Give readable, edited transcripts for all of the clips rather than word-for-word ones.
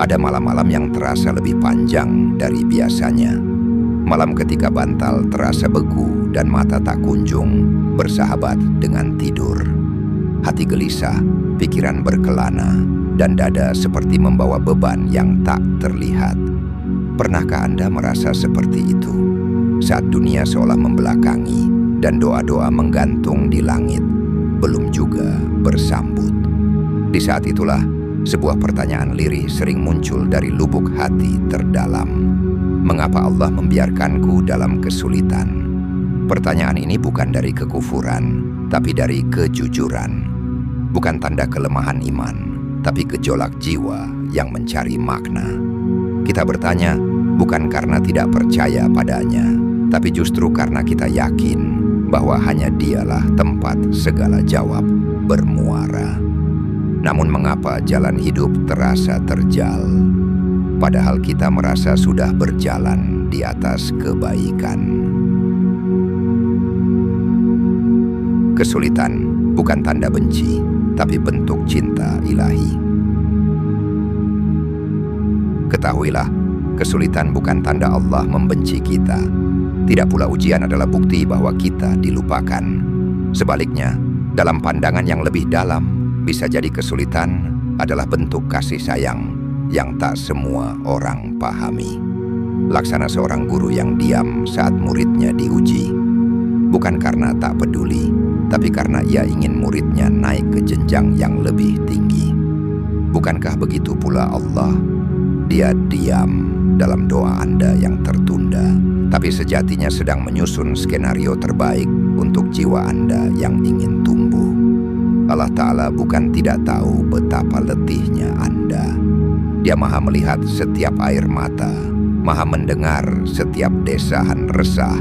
Ada malam-malam yang terasa lebih panjang dari biasanya. Malam ketika bantal terasa beku dan mata tak kunjung bersahabat dengan tidur. Hati gelisah, pikiran berkelana, dan dada seperti membawa beban yang tak terlihat. Pernahkah Anda merasa seperti itu? Saat dunia seolah membelakangi dan doa-doa menggantung di langit, belum juga bersambut. Di saat itulah, sebuah pertanyaan lirih sering muncul dari lubuk hati terdalam. Mengapa Allah membiarkanku dalam kesulitan? Pertanyaan ini bukan dari kekufuran, tapi dari kejujuran. Bukan tanda kelemahan iman, tapi gejolak jiwa yang mencari makna. Kita bertanya bukan karena tidak percaya padanya, tapi justru karena kita yakin bahwa hanya Dialah tempat segala jawab bermuara. Namun mengapa jalan hidup terasa terjal, padahal kita merasa sudah berjalan di atas kebaikan? Kesulitan bukan tanda benci, tapi bentuk cinta ilahi. Ketahuilah, kesulitan bukan tanda Allah membenci kita. Tidak pula ujian adalah bukti bahwa kita dilupakan. Sebaliknya, dalam pandangan yang lebih dalam, bisa jadi kesulitan adalah bentuk kasih sayang yang tak semua orang pahami. Laksana seorang guru yang diam saat muridnya diuji. Bukan karena tak peduli, tapi karena ia ingin muridnya naik ke jenjang yang lebih tinggi. Bukankah begitu pula Allah? Dia diam dalam doa Anda yang tertunda, tapi sejatinya sedang menyusun skenario terbaik untuk jiwa Anda yang ingin tumbuh. Allah Ta'ala bukan tidak tahu betapa letihnya Anda. Dia maha melihat setiap air mata, maha mendengar setiap desahan resah,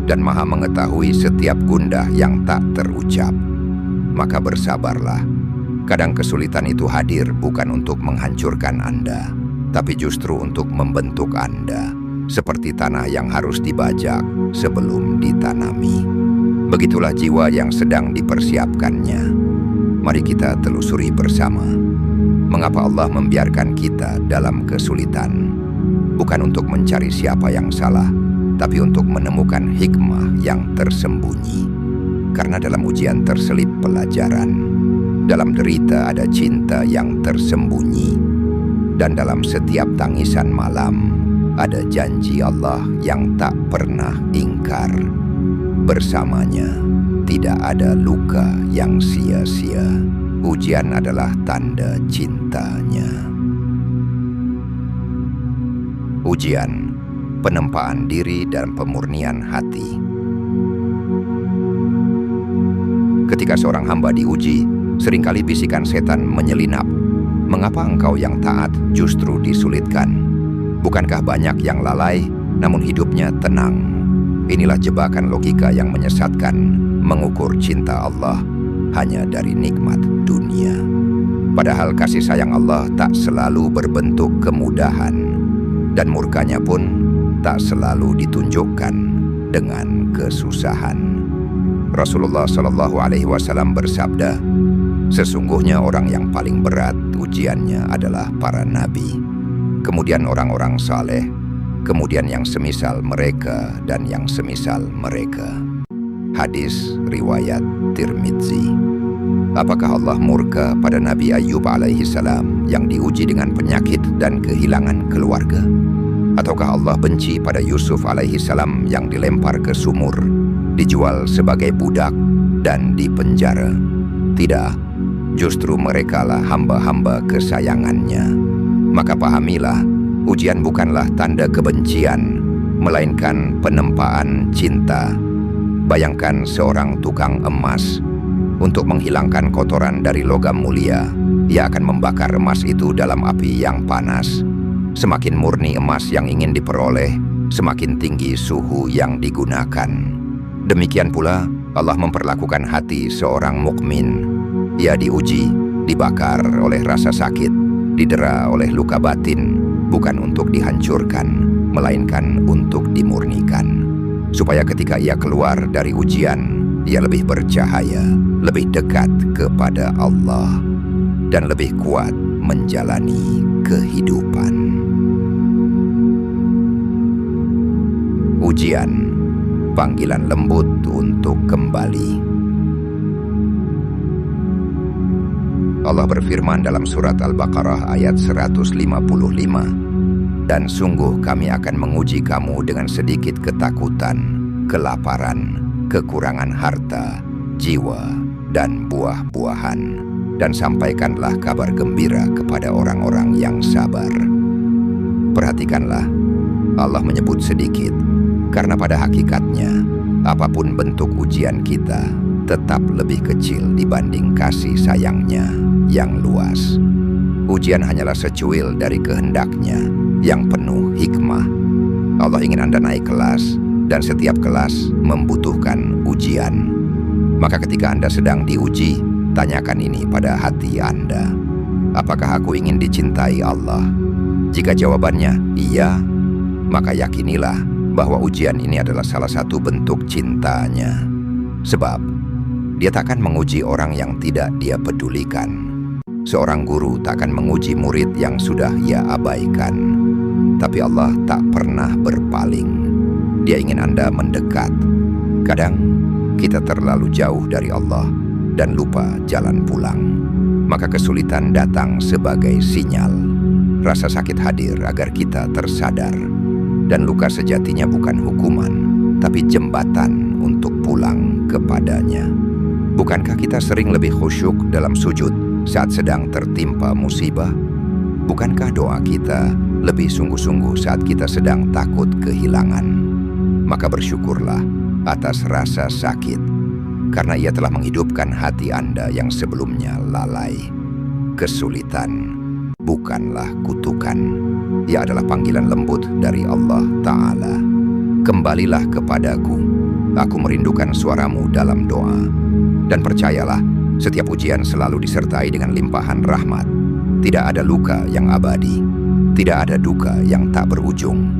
dan maha mengetahui setiap gundah yang tak terucap. Maka bersabarlah. Kadang kesulitan itu hadir bukan untuk menghancurkan Anda, tapi justru untuk membentuk Anda, seperti tanah yang harus dibajak sebelum ditanami. Begitulah jiwa yang sedang dipersiapkannya. Mari kita telusuri bersama. Mengapa Allah membiarkan kita dalam kesulitan? Bukan untuk mencari siapa yang salah, tapi untuk menemukan hikmah yang tersembunyi. Karena dalam ujian terselip pelajaran, dalam derita ada cinta yang tersembunyi, dan dalam setiap tangisan malam ada janji Allah yang tak pernah ingkar. Bersamanya tidak ada luka yang sia-sia. Ujian adalah tanda cintanya. Ujian, penempaan diri dan pemurnian hati. Ketika seorang hamba diuji, seringkali bisikan setan menyelinap. Mengapa engkau yang taat justru disulitkan? Bukankah banyak yang lalai, namun hidupnya tenang? Inilah jebakan logika yang menyesatkan, mengukur cinta Allah hanya dari nikmat dunia. Padahal kasih sayang Allah tak selalu berbentuk kemudahan, dan murkanya pun tak selalu ditunjukkan dengan kesusahan. Rasulullah SAW bersabda, sesungguhnya orang yang paling berat ujiannya adalah para nabi, kemudian orang-orang saleh, kemudian yang semisal mereka dan yang semisal mereka. Hadis riwayat Tirmidzi. Apakah Allah murka pada Nabi Ayyub alaihi salam yang diuji dengan penyakit dan kehilangan keluarga? Ataukah Allah benci pada Yusuf alaihi salam yang dilempar ke sumur, dijual sebagai budak, dan dipenjara? Tidak, justru merekalah hamba-hamba kesayangannya. Maka pahamilah, ujian bukanlah tanda kebencian, melainkan penempaan cinta. Bayangkan seorang tukang emas. Untuk menghilangkan kotoran dari logam mulia, ia akan membakar emas itu dalam api yang panas. Semakin murni emas yang ingin diperoleh, semakin tinggi suhu yang digunakan. Demikian pula Allah memperlakukan hati seorang mukmin. Ia diuji, dibakar oleh rasa sakit, didera oleh luka batin, bukan untuk dihancurkan, melainkan untuk dimurnikan. Supaya ketika ia keluar dari ujian, ia lebih bercahaya, lebih dekat kepada Allah, dan lebih kuat menjalani kehidupan. Ujian, panggilan lembut untuk kembali. Allah berfirman dalam surat Al-Baqarah ayat 155, "Dan sungguh kami akan menguji kamu dengan sedikit ketakutan, kelaparan, kekurangan harta, jiwa, dan buah-buahan. Dan sampaikanlah kabar gembira kepada orang-orang yang sabar." Perhatikanlah, Allah menyebut sedikit, karena pada hakikatnya, apapun bentuk ujian kita, tetap lebih kecil dibanding kasih sayangnya yang luas. Ujian hanyalah secuil dari kehendaknya yang penuh hikmah. Allah ingin Anda naik kelas, dan setiap kelas membutuhkan ujian. Maka ketika Anda sedang diuji, tanyakan ini pada hati Anda. Apakah aku ingin dicintai Allah? Jika jawabannya iya, maka yakinilah bahwa ujian ini adalah salah satu bentuk cintanya. Sebab Dia takkan menguji orang yang tidak Dia pedulikan. Seorang guru takkan menguji murid yang sudah ia abaikan. Tapi Allah tak pernah berpaling. Dia ingin Anda mendekat. Kadang kita terlalu jauh dari Allah dan lupa jalan pulang. Maka kesulitan datang sebagai sinyal. Rasa sakit hadir agar kita tersadar. Dan luka sejatinya bukan hukuman, tapi jembatan untuk pulang kepadanya. Bukankah kita sering lebih khusyuk dalam sujud saat sedang tertimpa musibah? Bukankah doa kita lebih sungguh-sungguh saat kita sedang takut kehilangan? Maka bersyukurlah atas rasa sakit, karena Ia telah menghidupkan hati Anda yang sebelumnya lalai. Kesulitan bukanlah kutukan. Ia adalah panggilan lembut dari Allah Ta'ala. Kembalilah kepadaku, aku merindukan suaramu dalam doa. Dan percayalah, setiap ujian selalu disertai dengan limpahan rahmat. Tidak ada luka yang abadi, tidak ada duka yang tak berujung,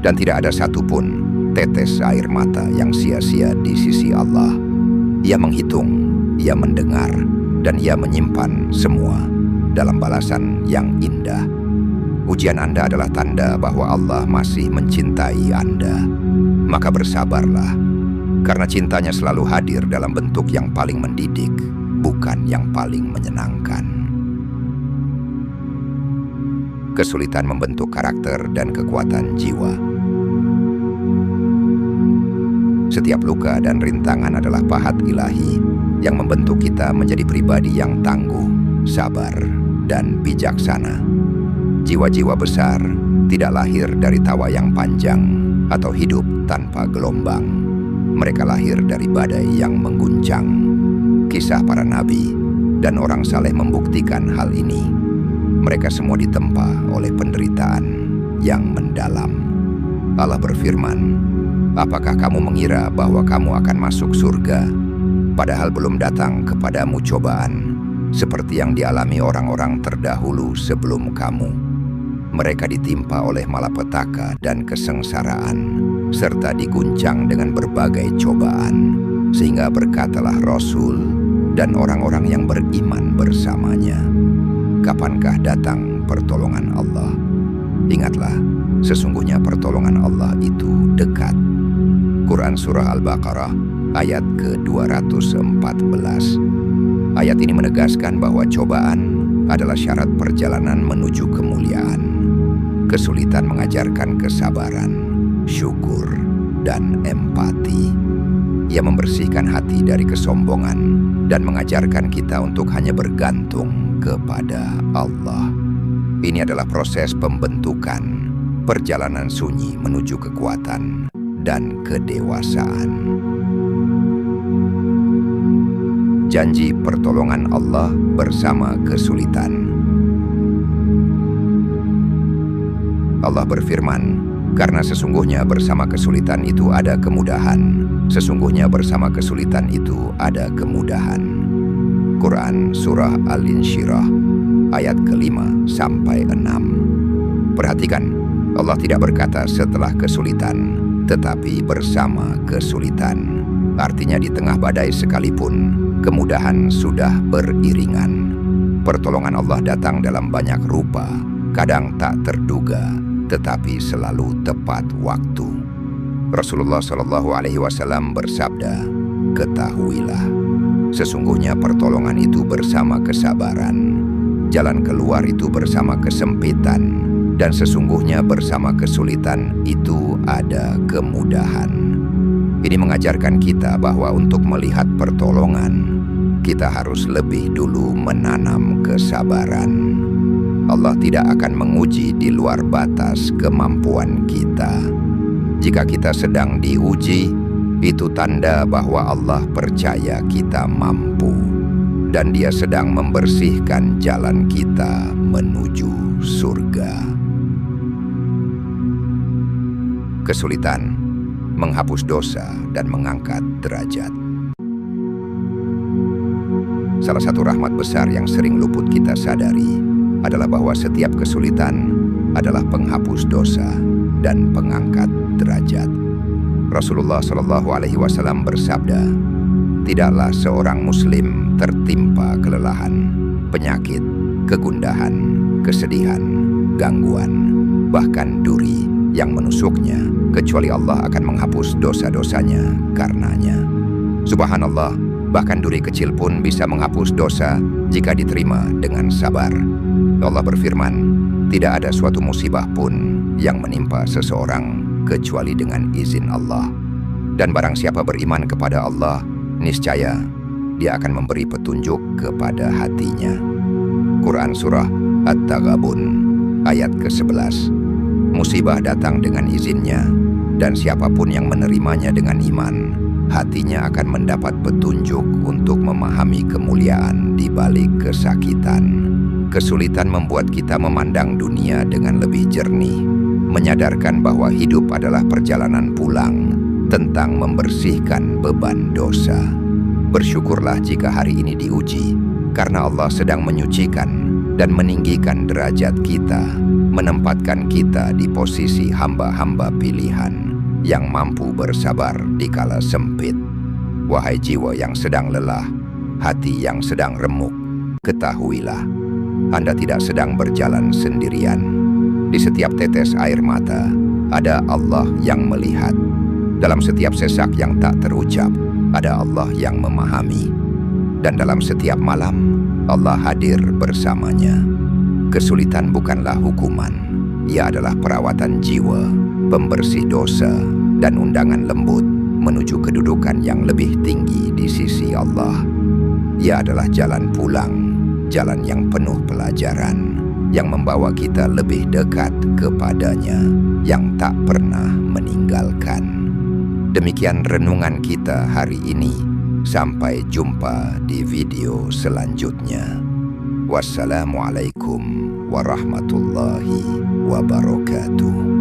dan tidak ada satupun tetes air mata yang sia-sia di sisi Allah. Ia menghitung, Ia mendengar, dan Ia menyimpan semua dalam balasan yang indah. Ujian Anda adalah tanda bahwa Allah masih mencintai Anda. Maka bersabarlah, karena cintanya selalu hadir dalam bentuk yang paling mendidik, bukan yang paling menyenangkan. Kesulitan membentuk karakter dan kekuatan jiwa. Setiap luka dan rintangan adalah pahat ilahi yang membentuk kita menjadi pribadi yang tangguh, sabar, dan bijaksana. Jiwa-jiwa besar tidak lahir dari tawa yang panjang atau hidup tanpa gelombang. Mereka lahir dari badai yang mengguncang. Kisah para nabi dan orang saleh membuktikan hal ini. Mereka semua ditempa oleh penderitaan yang mendalam. Allah berfirman, "Apakah kamu mengira bahwa kamu akan masuk surga, padahal belum datang kepadamu cobaan, seperti yang dialami orang-orang terdahulu sebelum kamu? Mereka ditimpa oleh malapetaka dan kesengsaraan, serta diguncang dengan berbagai cobaan, sehingga berkatalah Rasul dan orang-orang yang beriman bersamanya, kapankah datang pertolongan Allah? Ingatlah, sesungguhnya pertolongan Allah itu dekat." Quran Surah Al-Baqarah ayat ke-214. Ayat ini menegaskan bahwa cobaan adalah syarat perjalanan menuju kemuliaan. Kesulitan mengajarkan kesabaran, syukur, dan empati. Ia membersihkan hati dari kesombongan dan mengajarkan kita untuk hanya bergantung kepada Allah. Ini adalah proses pembentukan, perjalanan sunyi menuju kekuatan dan kedewasaan. Janji pertolongan Allah bersama kesulitan. Allah berfirman, "Karena sesungguhnya bersama kesulitan itu ada kemudahan. Sesungguhnya bersama kesulitan itu ada kemudahan." Quran Surah Al-Insyirah ayat ke-5-6. Perhatikan, Allah tidak berkata setelah kesulitan, tetapi bersama kesulitan. Artinya di tengah badai sekalipun, kemudahan sudah beriringan. Pertolongan Allah datang dalam banyak rupa, kadang tak terduga, tetapi selalu tepat waktu. Rasulullah Shallallahu Alaihi Wasallam bersabda, "Ketahuilah, sesungguhnya pertolongan itu bersama kesabaran, jalan keluar itu bersama kesempitan, dan sesungguhnya bersama kesulitan itu ada kemudahan." Ini mengajarkan kita bahwa untuk melihat pertolongan, kita harus lebih dulu menanam kesabaran. Allah tidak akan menguji di luar batas kemampuan kita. Jika kita sedang diuji, itu tanda bahwa Allah percaya kita mampu, dan Dia sedang membersihkan jalan kita menuju surga. Kesulitan menghapus dosa dan mengangkat derajat. Salah satu rahmat besar yang sering luput kita sadari adalah bahwa setiap kesulitan adalah penghapus dosa dan pengangkat derajat. Rasulullah Shallallahu Alaihi Wasallam bersabda, "Tidaklah seorang Muslim tertimpa kelelahan, penyakit, kegundahan, kesedihan, gangguan, bahkan duri yang menusuknya, kecuali Allah akan menghapus dosa-dosanya karenanya." Subhanallah, bahkan duri kecil pun bisa menghapus dosa jika diterima dengan sabar. Allah berfirman, "Tidak ada suatu musibah pun yang menimpa seseorang kecuali dengan izin Allah. Dan barang siapa beriman kepada Allah, niscaya Dia akan memberi petunjuk kepada hatinya." Quran Surah At-Taghabun ayat ke-11. Musibah datang dengan izinnya, dan siapapun yang menerimanya dengan iman, hatinya akan mendapat petunjuk untuk memahami kemuliaan di balik kesakitan. Kesulitan membuat kita memandang dunia dengan lebih jernih, menyadarkan bahwa hidup adalah perjalanan pulang tentang membersihkan beban dosa. Bersyukurlah jika hari ini diuji, karena Allah sedang menyucikan dan meninggikan derajat kita, menempatkan kita di posisi hamba-hamba pilihan yang mampu bersabar di kala sempit. Wahai jiwa yang sedang lelah, hati yang sedang remuk, ketahuilah, Anda tidak sedang berjalan sendirian. Di setiap tetes air mata, ada Allah yang melihat. Dalam setiap sesak yang tak terucap, ada Allah yang memahami. Dan dalam setiap malam, Allah hadir bersamanya. Kesulitan bukanlah hukuman, ia adalah perawatan jiwa, pembersih dosa, dan undangan lembut menuju kedudukan yang lebih tinggi di sisi Allah. Ia adalah jalan pulang, jalan yang penuh pelajaran, yang membawa kita lebih dekat kepadanya, yang tak pernah meninggalkan. Demikian renungan kita hari ini. Sampai jumpa di video selanjutnya. Wassalamualaikum warahmatullahi wabarakatuh.